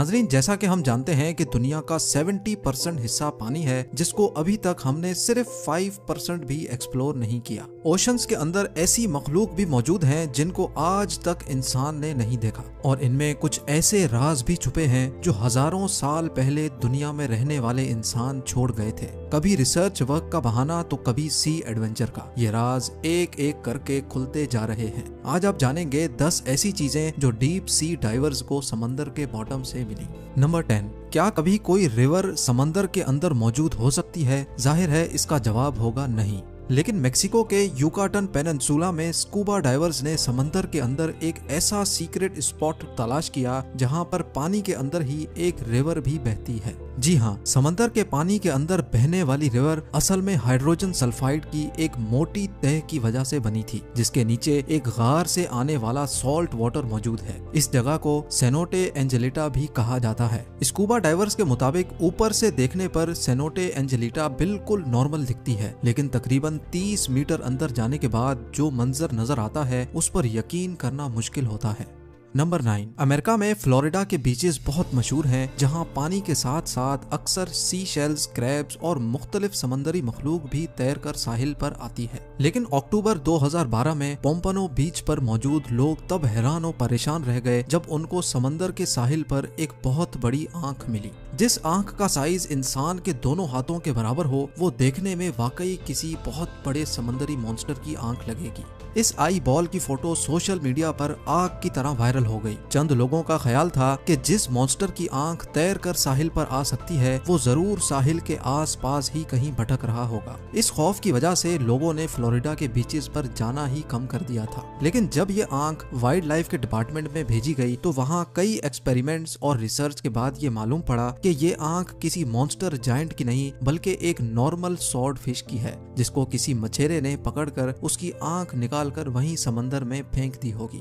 नाज़रीन, जैसा कि हम जानते हैं कि दुनिया का 70% हिस्सा पानी है, जिसको अभी तक हमने सिर्फ 5% भी एक्सप्लोर नहीं किया। ओशंस के अंदर ऐसी मखलूक भी मौजूद हैं जिनको आज तक इंसान ने नहीं देखा, और इनमें कुछ ऐसे राज भी छुपे हैं जो हजारों साल पहले दुनिया में रहने वाले इंसान छोड़ गए थे। कभी रिसर्च वर्क का बहाना तो कभी सी एडवेंचर का। ये राज एक एक करके खुलते जा रहे हैं। आज आप जानेंगे 10 ऐसी चीजें जो डीप सी डाइवर्स को समंदर के बॉटम से मिली। नंबर 10, क्या कभी कोई रिवर समंदर के अंदर मौजूद हो सकती है? जाहिर है इसका जवाब होगा नहीं। लेकिन मेक्सिको के युकाटन पेनिनसुला में स्कूबा डाइवर्स ने समंदर के अंदर एक ऐसा सीक्रेट स्पॉट तलाश किया जहां पर पानी के अंदर ही एक रिवर भी बहती है। जी हाँ, समंदर के पानी के अंदर बहने वाली रिवर असल में हाइड्रोजन सल्फाइड की एक मोटी तह की वजह से बनी थी, जिसके नीचे एक गार से आने वाला सॉल्ट वाटर मौजूद है। इस जगह को सेनोटे एंजेलिटा भी कहा जाता है। स्कूबा डाइवर्स के मुताबिक ऊपर से देखने पर सेनोटे एंजेलिटा बिल्कुल नॉर्मल दिखती है, लेकिन तकरीबन 30 मीटर अंदर जाने के बाद जो मंजर नजर आता है उस पर यकीन करना मुश्किल होता है। नंबर 9, अमेरिका में फ्लोरिडा के बीचेस बहुत मशहूर हैं, जहां पानी के साथ साथ अक्सर सी शेल्स, क्रैब्स और मुख्तलिफ समंदरी मखलूक भी तैरकर साहिल पर आती है। लेकिन अक्टूबर 2012 में पोम्पनो बीच पर मौजूद लोग तब हैरान और परेशान रह गए जब उनको समंदर के साहिल पर एक बहुत बड़ी आंख मिली। जिस आंख का साइज इंसान के दोनों हाथों के बराबर हो, वो देखने में वाकई किसी बहुत बड़े समंदरी मॉन्स्टर की आंख लगेगी। इस आई बॉल की फोटो सोशल मीडिया पर आग की तरह वायरल हो गई। चंद लोगों का ख्याल था कि जिस मॉन्स्टर की आंख तैर कर साहिल पर आ सकती है, वो जरूर साहिल के आसपास ही कहीं भटक रहा होगा। इस खौफ की वजह से लोगों ने फ्लोरिडा के बीचेस पर जाना ही कम कर दिया था। लेकिन जब ये आंख वाइल्ड लाइफ के डिपार्टमेंट में भेजी गई तो वहाँ कई एक्सपेरिमेंट्स और रिसर्च के बाद ये मालूम पड़ा कि ये आंख किसी मॉन्स्टर जायंट की नहीं बल्कि एक नॉर्मल स्वॉर्ड फिश की है, जिसको किसी मछेरे ने पकड़कर उसकी आंख निकालकर वहीं समंदर में फेंक दी होगी।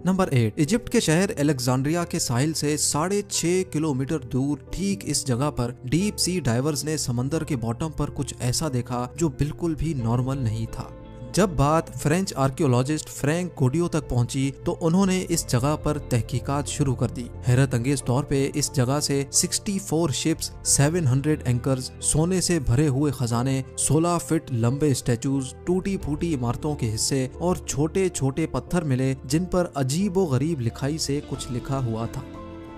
नंबर 8, इजिप्ट के शहर अलेक्जेंड्रिया के साहिल से 6.5 किलोमीटर दूर ठीक इस जगह पर डीप सी डाइवर्स ने समंदर के बॉटम पर कुछ ऐसा देखा जो बिल्कुल भी नॉर्मल नहीं था। जब बात फ्रेंच आर्कियोलॉजिस्ट फ्रैंक गोडियो तक पहुंची तो उन्होंने इस जगह पर तहकीकात शुरू कर दी। हैरत अंगेज तौर पे इस जगह से 64 शिप्स, 700 एंकर्स, सोने से भरे हुए खजाने, 16 फीट लंबे स्टैचूज, टूटी फूटी इमारतों के हिस्से और छोटे छोटे पत्थर मिले जिन पर अजीबो गरीब लिखाई से कुछ लिखा हुआ था।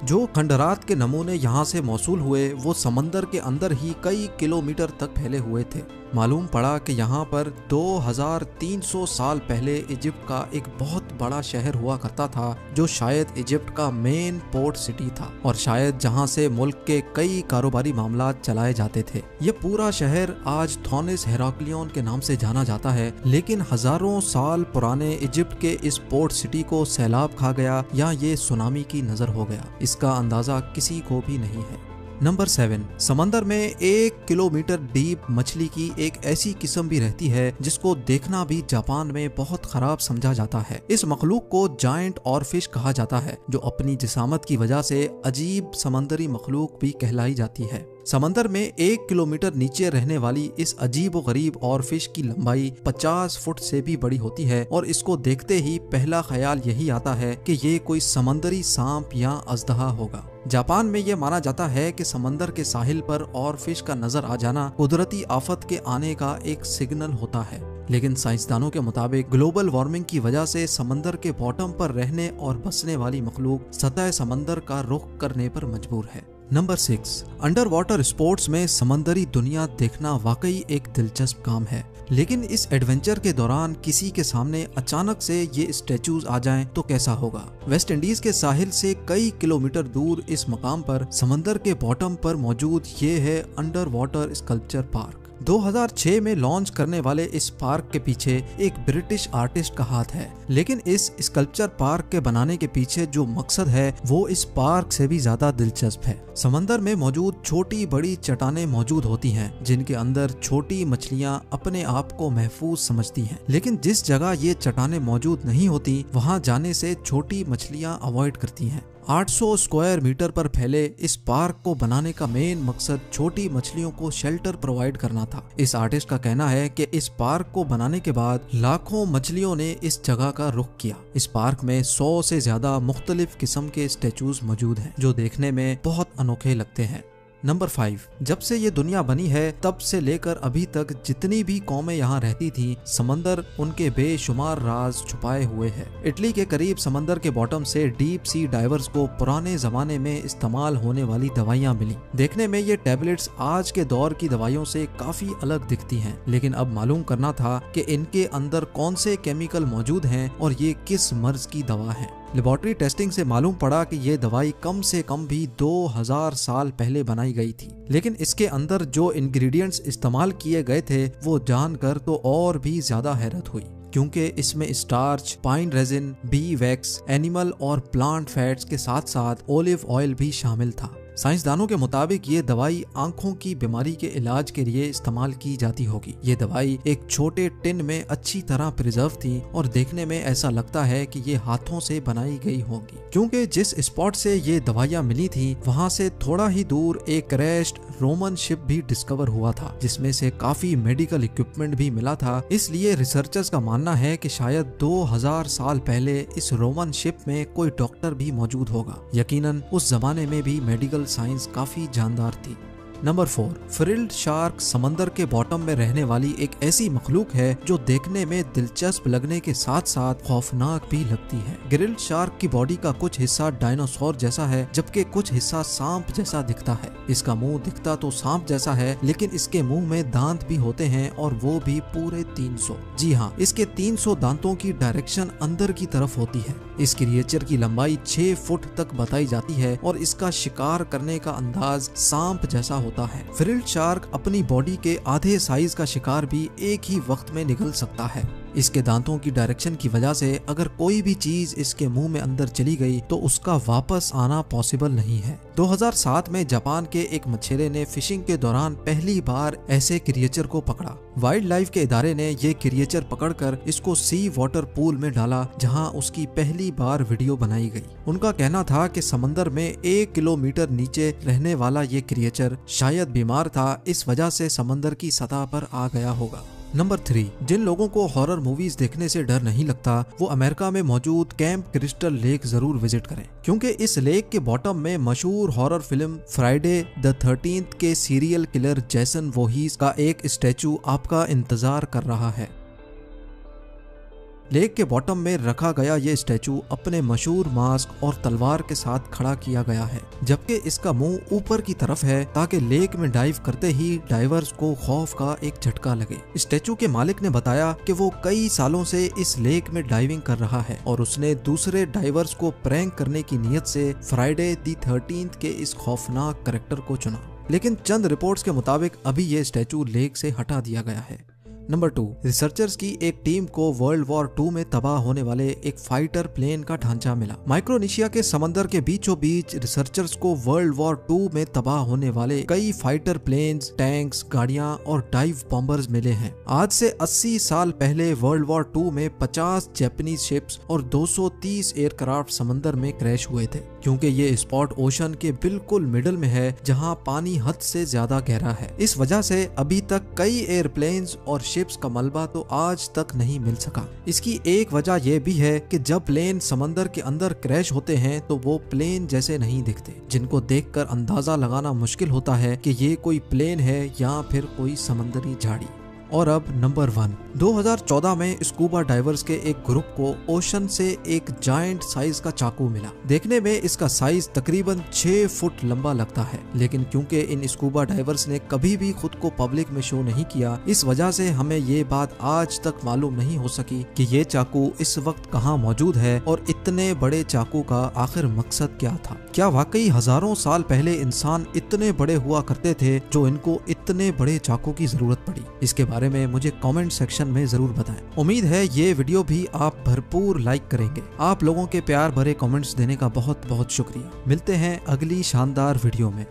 जो खंडरात के नमूने यहाँ से मौसूल हुए वो समंदर के अंदर ही कई किलोमीटर तक फैले हुए थे। मालूम पड़ा कि यहाँ पर 2300 साल पहले इजिप्ट का एक बहुत बड़ा शहर हुआ करता था, जो शायद इजिप्ट का मेन पोर्ट सिटी था और शायद जहाँ से मुल्क के कई कारोबारी मामला चलाए जाते थे। ये पूरा शहर आज थॉनिस हेराक्लियन के नाम से जाना जाता है, लेकिन हजारों साल पुराने इजिप्ट के इस पोर्ट सिटी को सैलाब खा गया या ये सुनामी की नजर हो गया, इसका अंदाजा किसी को भी नहीं है। नंबर 7, समंदर में 1 किलोमीटर डीप मछली की एक ऐसी किस्म भी रहती है जिसको देखना भी जापान में बहुत खराब समझा जाता है। इस मखलूक को जायंट और फिश कहा जाता है, जो अपनी जिसामत की वजह से अजीब समंदरी मखलूक भी कहलाई जाती है। समंदर में 1 किलोमीटर नीचे रहने वाली इस अजीब व गरीब और फिश की लंबाई 50 फुट से भी बड़ी होती है और इसको देखते ही पहला ख्याल यही आता है कि ये कोई समंदरी सांप या अजदहा होगा। जापान में ये माना जाता है कि समंदर के साहिल पर और फिश का नजर आ जाना कुदरती आफत के आने का एक सिग्नल होता है। लेकिन साइंसदानों के मुताबिक ग्लोबल वार्मिंग की वजह से समंदर के बॉटम पर रहने और बसने वाली मखलूक सतह समंदर का रुख करने पर मजबूर है। नंबर 6, अंडर वाटर स्पोर्ट्स में समंदरी दुनिया देखना वाकई एक दिलचस्प काम है, लेकिन इस एडवेंचर के दौरान किसी के सामने अचानक से ये स्टैचूज आ जाएं तो कैसा होगा। वेस्ट इंडीज के साहिल से कई किलोमीटर दूर इस मकाम पर समंदर के बॉटम पर मौजूद ये है अंडर वाटर स्कल्पचर पार्क। 2006 में लॉन्च करने वाले इस पार्क के पीछे एक ब्रिटिश आर्टिस्ट का हाथ है, लेकिन इस स्कल्पचर पार्क के बनाने के पीछे जो मकसद है वो इस पार्क से भी ज्यादा दिलचस्प है। समंदर में मौजूद छोटी बड़ी चट्टानें मौजूद होती हैं, जिनके अंदर छोटी मछलियां अपने आप को महफूज समझती हैं, लेकिन जिस जगह ये चट्टानें मौजूद नहीं होती वहां जाने से छोटी मछलियां अवॉइड करती हैं। 800 स्क्वायर मीटर पर फैले इस पार्क को बनाने का मेन मकसद छोटी मछलियों को शेल्टर प्रोवाइड करना था। इस आर्टिस्ट का कहना है कि इस पार्क को बनाने के बाद लाखों मछलियों ने इस जगह का रुख किया। इस पार्क में 100 से ज्यादा मुख्तलिफ किस्म के स्टेचूज मौजूद हैं जो देखने में बहुत अनोखे लगते हैं। नंबर 5, जब से ये दुनिया बनी है तब से लेकर अभी तक जितनी भी कौमें यहाँ रहती थी, समंदर उनके बेशुमार राज छुपाए हुए है। इटली के करीब समंदर के बॉटम से डीप सी डाइवर्स को पुराने जमाने में इस्तेमाल होने वाली दवाइयाँ मिली। देखने में ये टैबलेट्स आज के दौर की दवाइयों से काफी अलग दिखती हैं, लेकिन अब मालूम करना था कि इनके अंदर कौन से केमिकल मौजूद हैं और ये किस मर्ज की दवा है। लेबोरेटरी टेस्टिंग से मालूम पड़ा कि ये दवाई कम से कम भी 2000 साल पहले बनाई गई थी, लेकिन इसके अंदर जो इंग्रेडिएंट्स इस्तेमाल किए गए थे वो जानकर तो और भी ज्यादा हैरत हुई, क्योंकि इसमें starch, pine resin, B wax, animal और प्लांट फैट्स के साथ साथ ओलिव ऑयल भी शामिल था। साइंसदानों के मुताबिक ये दवाई आंखों की बीमारी के इलाज के लिए इस्तेमाल की जाती होगी। ये दवाई एक छोटे टिन में अच्छी तरह प्रिजर्व थी और देखने में ऐसा लगता है कि ये हाथों से बनाई गई होगी, क्योंकि जिस स्पॉट से ये दवाइयाँ मिली थी वहाँ से थोड़ा ही दूर एक क्रैश्ड रोमन शिप भी डिस्कवर हुआ था, जिसमें से काफी मेडिकल इक्विपमेंट भी मिला था। इसलिए रिसर्चर्स का मानना है कि शायद 2000 साल पहले इस रोमन शिप में कोई डॉक्टर भी मौजूद होगा। यकीनन उस जमाने में भी मेडिकल साइंस काफी जानदार थी। नंबर 4, फ्रिल्ड शार्क समंदर के बॉटम में रहने वाली एक ऐसी मखलूक है जो देखने में दिलचस्प लगने के साथ साथ खौफनाक भी लगती है। ग्रिल्ड शार्क की बॉडी का कुछ हिस्सा डायनासोर जैसा है, जबकि कुछ हिस्सा सांप जैसा दिखता है। इसका मुंह दिखता तो सांप जैसा है, लेकिन इसके मुंह में दांत भी होते हैं और वो भी पूरे 300। जी हाँ, इसके 300 दांतों की डायरेक्शन अंदर की तरफ होती है। इस क्रिएचर की लंबाई 6 फुट तक बताई जाती है और इसका शिकार करने का अंदाज सांप जैसा होता है। फ्रिल्ड शार्क अपनी बॉडी के आधे साइज का शिकार भी एक ही वक्त में निगल सकता है। इसके दांतों की डायरेक्शन की वजह से अगर कोई भी चीज इसके मुंह में अंदर चली गई तो उसका वापस आना पॉसिबल नहीं है। 2007 में जापान के एक मछेरे ने फिशिंग के दौरान पहली बार ऐसे क्रिएचर को पकड़ा। वाइल्ड लाइफ के इदारे ने ये क्रिएचर पकड़कर इसको सी वाटर पूल में डाला, जहां उसकी पहली बार वीडियो बनाई गई। उनका कहना था कि समंदर में 1 किलोमीटर नीचे रहने वाला ये क्रिएचर शायद बीमार था, इस वजह से समंदर की सतह पर आ गया होगा। नंबर 3, जिन लोगों को हॉरर मूवीज देखने से डर नहीं लगता वो अमेरिका में मौजूद कैंप क्रिस्टल लेक जरूर विजिट करें, क्योंकि इस लेक के बॉटम में मशहूर horror film Friday the 13th के सीरियल किलर जैसन वोहीस का एक स्टैचू आपका इंतजार कर रहा है। लेक के बॉटम में रखा गया ये स्टैचू अपने मशहूर मास्क और तलवार के साथ खड़ा किया गया है, जबकि इसका मुंह ऊपर की तरफ है ताकि लेक में डाइव करते ही डाइवर्स को खौफ का एक झटका लगे। स्टैचू के मालिक ने बताया कि वो कई सालों से इस लेक में डाइविंग कर रहा है और उसने दूसरे डाइवर्स को प्रैंक करने की नीयत से फ्राइडे द 13th के इस खौफनाक कैरेक्टर को चुना, लेकिन चंद रिपोर्ट्स के मुताबिक अभी ये स्टैचू लेक से हटा दिया गया है। नंबर 2, रिसर्चर्स की एक टीम को वर्ल्ड वॉर 2 में तबाह होने वाले एक फाइटर प्लेन का ढांचा मिला। माइक्रोनेशिया के समंदर के बीचों बीच रिसर्चर्स को वर्ल्ड वॉर 2 में तबाह होने वाले कई फाइटर प्लेन्स, टैंक्स, गाड़ियां और डाइव बॉम्बर्स मिले हैं। आज से 80 साल पहले वर्ल्ड वॉर 2 में 50 जापानीज शिप्स और 230 एयरक्राफ्ट समंदर में क्रैश हुए थे, क्योंकि ये स्पॉट ओशन के बिल्कुल मिडल में है जहां पानी हद से ज्यादा गहरा है। इस वजह से अभी तक कई एयरप्लेन्स और शिप्स का मलबा तो आज तक नहीं मिल सका। इसकी एक वजह यह भी है कि जब प्लेन समंदर के अंदर क्रैश होते हैं तो वो प्लेन जैसे नहीं दिखते, जिनको देखकर अंदाजा लगाना मुश्किल होता है कि ये कोई प्लेन है या फिर कोई समंदरी झाड़ी। और अब नंबर 1, 2014 में स्कूबा डाइवर्स के एक ग्रुप को ओशन से एक जायंट साइज का चाकू मिला। देखने में इसका साइज तकरीबन 6 फुट लंबा लगता है, लेकिन क्योंकि इन स्कूबा डाइवर्स ने कभी भी खुद को पब्लिक में शो नहीं किया, इस वजह से हमें ये बात आज तक मालूम नहीं हो सकी कि ये चाकू इस वक्त कहाँ मौजूद है और इतने बड़े चाकू का आखिर मकसद क्या था। क्या वाकई हजारों साल पहले इंसान इतने बड़े हुआ करते थे जो इनको इतने बड़े चाकू की जरूरत पड़ी? इसके बारे में मुझे कमेंट सेक्शन में जरूर बताएं। उम्मीद है ये वीडियो भी आप भरपूर लाइक करेंगे। आप लोगों के प्यार भरे कमेंट्स देने का बहुत बहुत शुक्रिया। मिलते हैं अगली शानदार वीडियो में।